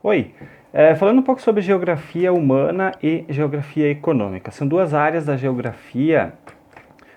Oi, falando um pouco sobre geografia humana e geografia econômica. São duas áreas da geografia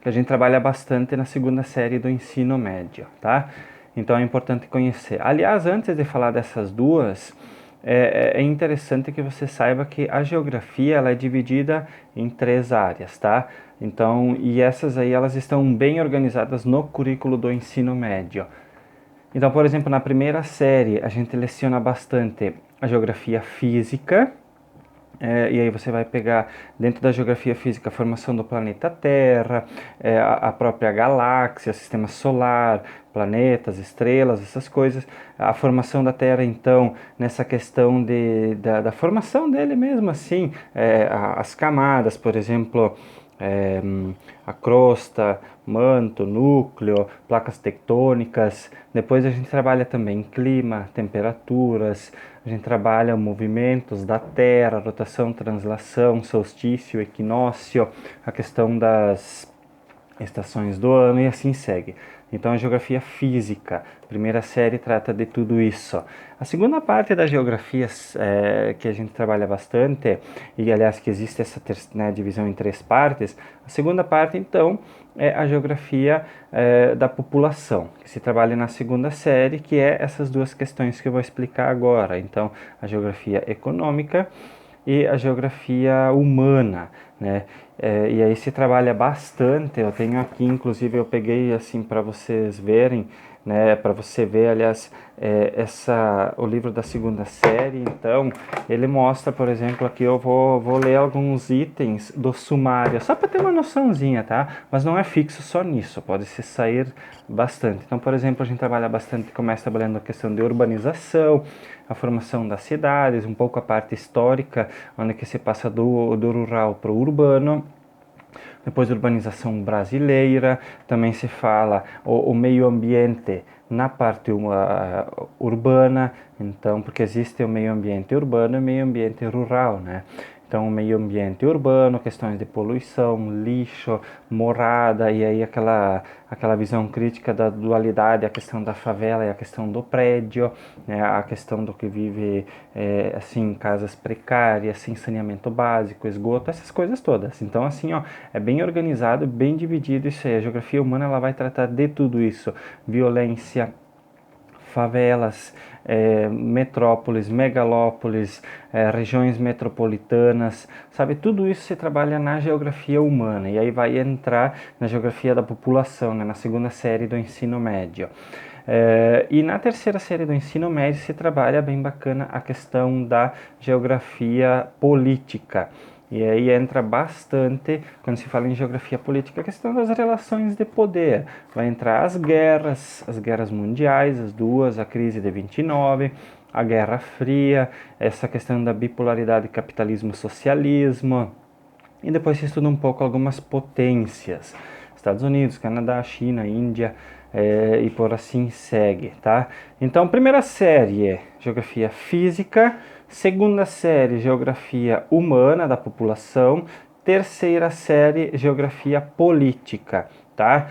que a gente trabalha bastante na segunda série do ensino médio, tá? Então é importante conhecer. Aliás, antes de falar dessas duas, é interessante que você saiba que a geografia ela é dividida em três áreas, tá? Então, e essas aí elas estão bem organizadas no currículo do ensino médio. Então, por exemplo, na primeira série a gente leciona bastante a geografia física, e aí você vai pegar dentro da geografia física a formação do planeta Terra, a própria galáxia, sistema solar, planetas, estrelas, essas coisas. A formação da Terra, então, nessa questão da formação dele mesmo, assim, as camadas, por exemplo, é, a crosta, manto, núcleo, placas tectônicas. Depois a gente trabalha também clima, temperaturas, a gente trabalha movimentos da Terra, rotação, translação, solstício, equinócio, a questão das estações do ano e assim segue. Então a geografia física, primeira série trata de tudo isso. A segunda parte da geografia que a gente trabalha bastante, e aliás que existe essa divisão em três partes, a segunda parte então é a geografia da população, que se trabalha na segunda série, que é essas duas questões que eu vou explicar agora. Então a geografia econômica e a geografia humana, né? E aí se trabalha bastante. Eu tenho aqui, inclusive, eu peguei assim para vocês verem, né? Para você ver, aliás, o livro da segunda série. Então, ele mostra, por exemplo, aqui eu vou ler alguns itens do sumário, só para ter uma noçãozinha, tá? Mas não é fixo só nisso, pode se sair bastante. Então, por exemplo, a gente trabalha bastante, começa trabalhando a questão de urbanização, a formação das cidades, um pouco a parte histórica, onde que se passa do rural para o urbano. Depois urbanização brasileira, também se fala o meio ambiente na parte urbana, então, porque existe o meio ambiente urbano e o meio ambiente rural, né? Então, o meio ambiente urbano, questões de poluição, lixo, morada, e aí aquela visão crítica da dualidade, a questão da favela e a questão do prédio, né? A questão do que vive, assim, casas precárias, sem saneamento básico, esgoto, essas coisas todas. Então, assim, ó, é bem organizado, bem dividido isso aí. A geografia humana ela vai tratar de tudo isso: violência, favelas, metrópoles, megalópolis, regiões metropolitanas, sabe? Tudo isso se trabalha na geografia humana, e aí vai entrar na geografia da população, né? Na segunda série do ensino médio. E na terceira série do ensino médio se trabalha bem bacana a questão da geografia política. E aí entra bastante, quando se fala em geografia política, a questão das relações de poder. Vai entrar as guerras mundiais, as duas, a crise de 29, a Guerra Fria, essa questão da bipolaridade capitalismo-socialismo. E depois se estuda um pouco algumas potências, Estados Unidos, Canadá, China, Índia, e por assim segue, tá? Então, primeira série, Geografia Física. Segunda série, Geografia Humana da População. Terceira série, Geografia Política, tá?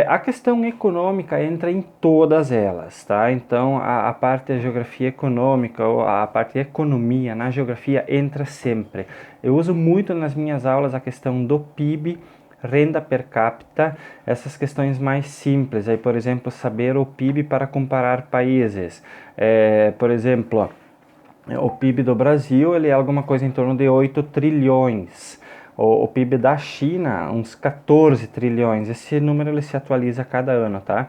A questão econômica entra em todas elas, tá? Então, a parte da geografia econômica, ou a parte de economia na geografia entra sempre. Eu uso muito nas minhas aulas a questão do PIB, renda per capita, essas questões mais simples. Aí, por exemplo, saber o PIB para comparar países. Por exemplo, o PIB do Brasil ele é alguma coisa em torno de 8 trilhões. O PIB da China, uns 14 trilhões. Esse número ele se atualiza a cada ano, tá?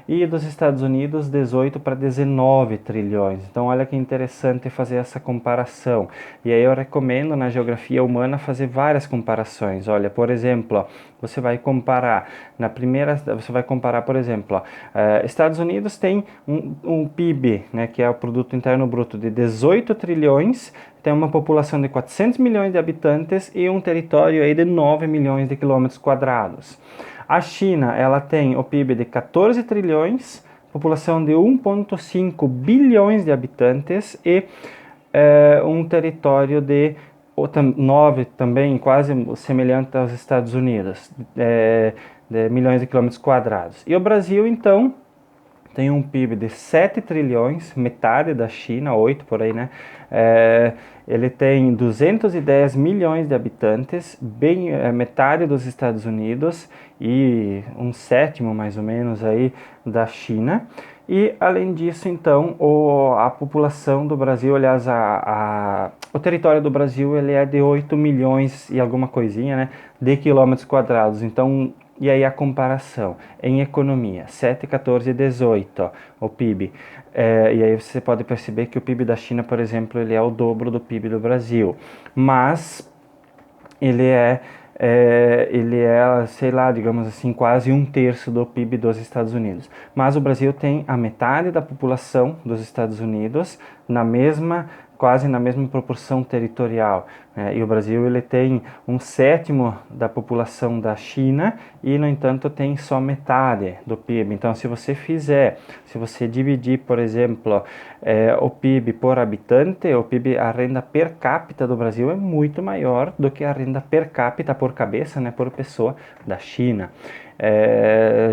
E dos Estados Unidos, 18 para 19 trilhões. Então, olha que interessante fazer essa comparação. E aí eu recomendo na geografia humana fazer várias comparações. Olha, por exemplo, você vai comparar, por exemplo, Estados Unidos tem um PIB, né, que é o Produto Interno Bruto, de 18 trilhões, tem uma população de 400 milhões de habitantes e um território aí de 9 milhões de quilômetros quadrados. A China, ela tem o PIB de 14 trilhões, população de 1,5 bilhões de habitantes e um território de 9 também, quase semelhante aos Estados Unidos, de milhões de quilômetros quadrados. E o Brasil, então, tem um PIB de 7 trilhões, metade da China, 8 por aí, né? Ele tem 210 milhões de habitantes, metade dos Estados Unidos e um sétimo, mais ou menos, aí da China. E, além disso, então, a população do Brasil, aliás, o território do Brasil, ele é de 8 milhões e alguma coisinha, né, de quilômetros quadrados. Então, e aí a comparação em economia, 7, 14 e 18, ó, o PIB. E aí você pode perceber que o PIB da China, por exemplo, ele é o dobro do PIB do Brasil. Mas ele é, sei lá, digamos assim, quase um terço do PIB dos Estados Unidos. Mas o Brasil tem a metade da população dos Estados Unidos quase na mesma proporção territorial, né? E o Brasil ele tem um sétimo da população da China e, no entanto, tem só metade do PIB. Então, se você dividir, por exemplo, o PIB por habitante, a renda per capita do Brasil é muito maior do que a renda per capita por cabeça, né, por pessoa da China.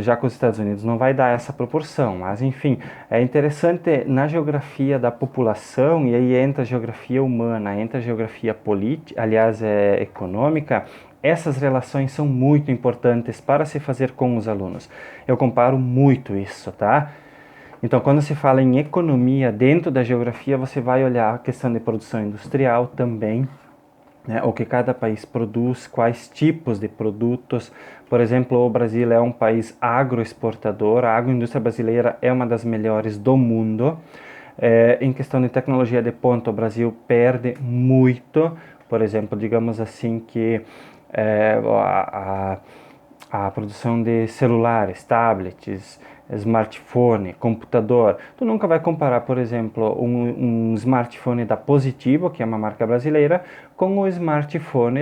Já que os Estados Unidos não vai dar essa proporção, mas enfim, é interessante na geografia da população, e aí entra a geografia humana, entra a geografia política, aliás, econômica. Essas relações são muito importantes para se fazer com os alunos. Eu comparo muito isso, tá? Então, quando se fala em economia dentro da geografia, você vai olhar a questão de produção industrial também, né, o que cada país produz, quais tipos de produtos. Por exemplo, o Brasil é um país agroexportador, a agroindústria brasileira é uma das melhores do mundo. Em questão de tecnologia de ponta, o Brasil perde muito. Por exemplo, digamos assim que a produção de celulares, tablets, smartphone, computador. Tu nunca vai comparar, por exemplo, um smartphone da Positivo, que é uma marca brasileira, com o smartphone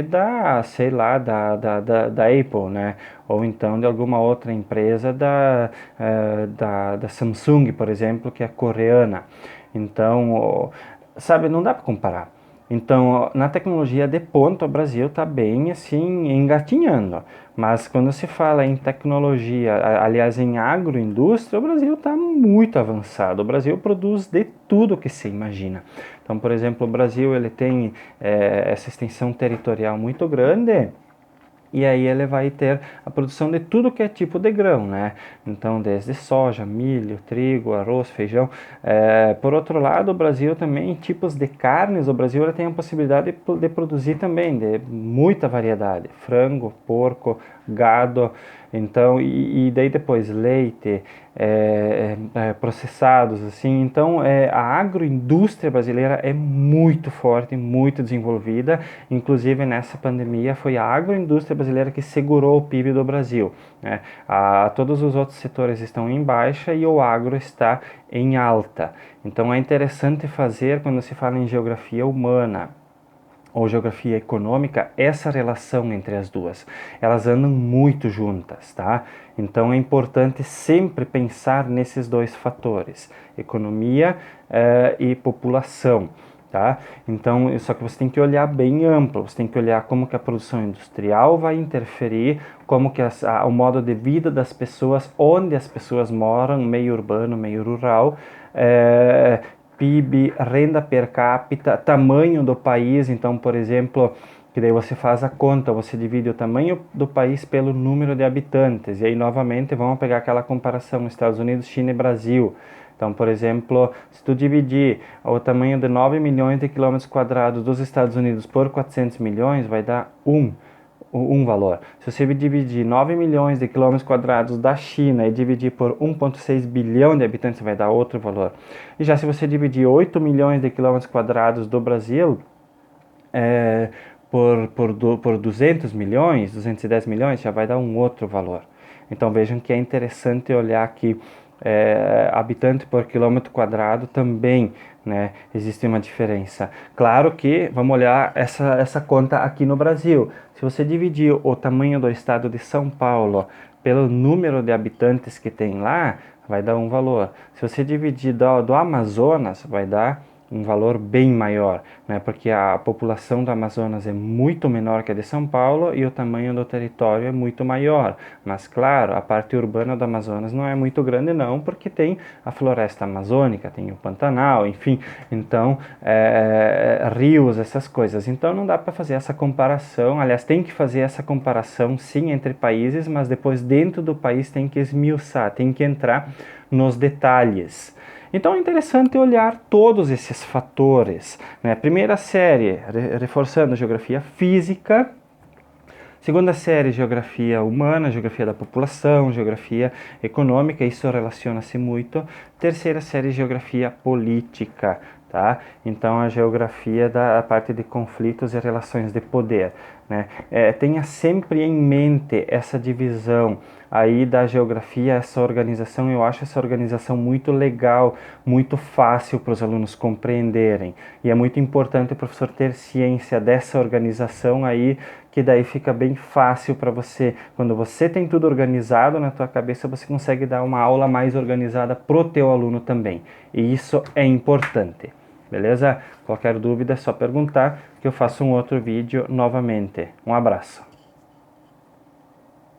sei lá, da Apple, né? Ou então de alguma outra empresa da Samsung, por exemplo, que é coreana. Então, sabe, não dá para comparar. Então, na tecnologia de ponta, o Brasil está bem, assim, engatinhando. Mas quando se fala em tecnologia, aliás, em agroindústria, o Brasil está muito avançado. O Brasil produz de tudo que se imagina. Então, por exemplo, o Brasil ele tem essa extensão territorial muito grande. E aí ele vai ter a produção de tudo que é tipo de grão, né? Então, desde soja, milho, trigo, arroz, feijão. Por outro lado, o Brasil também, tipos de carnes, o Brasil ele tem a possibilidade de produzir também, de muita variedade. Frango, porco, gado, então, e daí depois leite, processados, assim. Então, a agroindústria brasileira é muito forte, muito desenvolvida. Inclusive, nessa pandemia, foi a agroindústria brasileira que segurou o PIB do Brasil, né? Todos os outros setores estão em baixa e o agro está em alta. Então, é interessante fazer, quando se fala em geografia humana ou geografia econômica, essa relação entre as duas. Elas andam muito juntas, tá? Então é importante sempre pensar nesses dois fatores, economia e população, tá? Então, só que você tem que olhar bem amplo, você tem que olhar como que a produção industrial vai interferir, como que o modo de vida das pessoas, onde as pessoas moram, meio urbano, meio rural, PIB, renda per capita, tamanho do país. Então, por exemplo, que daí você faz a conta, você divide o tamanho do país pelo número de habitantes. E aí, novamente, vamos pegar aquela comparação Estados Unidos, China e Brasil. Então, por exemplo, se tu dividir o tamanho de 9 milhões de quilômetros quadrados dos Estados Unidos por 400 milhões, vai dar um valor. Se você dividir 9 milhões de quilômetros quadrados da China e dividir por 1,6 bilhão de habitantes, vai dar outro valor. E já se você dividir 8 milhões de quilômetros quadrados do Brasil por 200 milhões, 210 milhões, já vai dar um outro valor. Então vejam que é interessante olhar que habitante por quilômetro quadrado também, né, existe uma diferença. Claro que vamos olhar essa conta aqui no Brasil. Se você dividir o tamanho do estado de São Paulo pelo número de habitantes que tem lá, vai dar um valor. Se você dividir do Amazonas, vai dar um valor bem maior, né? Porque a população do Amazonas é muito menor que a de São Paulo e o tamanho do território é muito maior. Mas, claro, a parte urbana do Amazonas não é muito grande não, porque tem a floresta amazônica, tem o Pantanal, enfim, então, rios, essas coisas. Então, não dá para fazer essa comparação. Aliás, tem que fazer essa comparação, sim, entre países, mas depois dentro do país tem que esmiuçar, tem que entrar nos detalhes. Então é interessante olhar todos esses fatores, né? Primeira série, reforçando geografia física. Segunda série, geografia humana, geografia da população, geografia econômica, isso relaciona-se muito. Terceira série, geografia política, tá? Então a geografia da parte de conflitos e relações de poder, né? Tenha sempre em mente essa divisão aí da geografia, essa organização. Eu acho essa organização muito legal, muito fácil para os alunos compreenderem. E é muito importante o professor ter ciência dessa organização aí, que daí fica bem fácil para você. Quando você tem tudo organizado na tua cabeça, você consegue dar uma aula mais organizada pro teu aluno também. E isso é importante. Beleza? Qualquer dúvida é só perguntar que eu faço um outro vídeo novamente. Um abraço.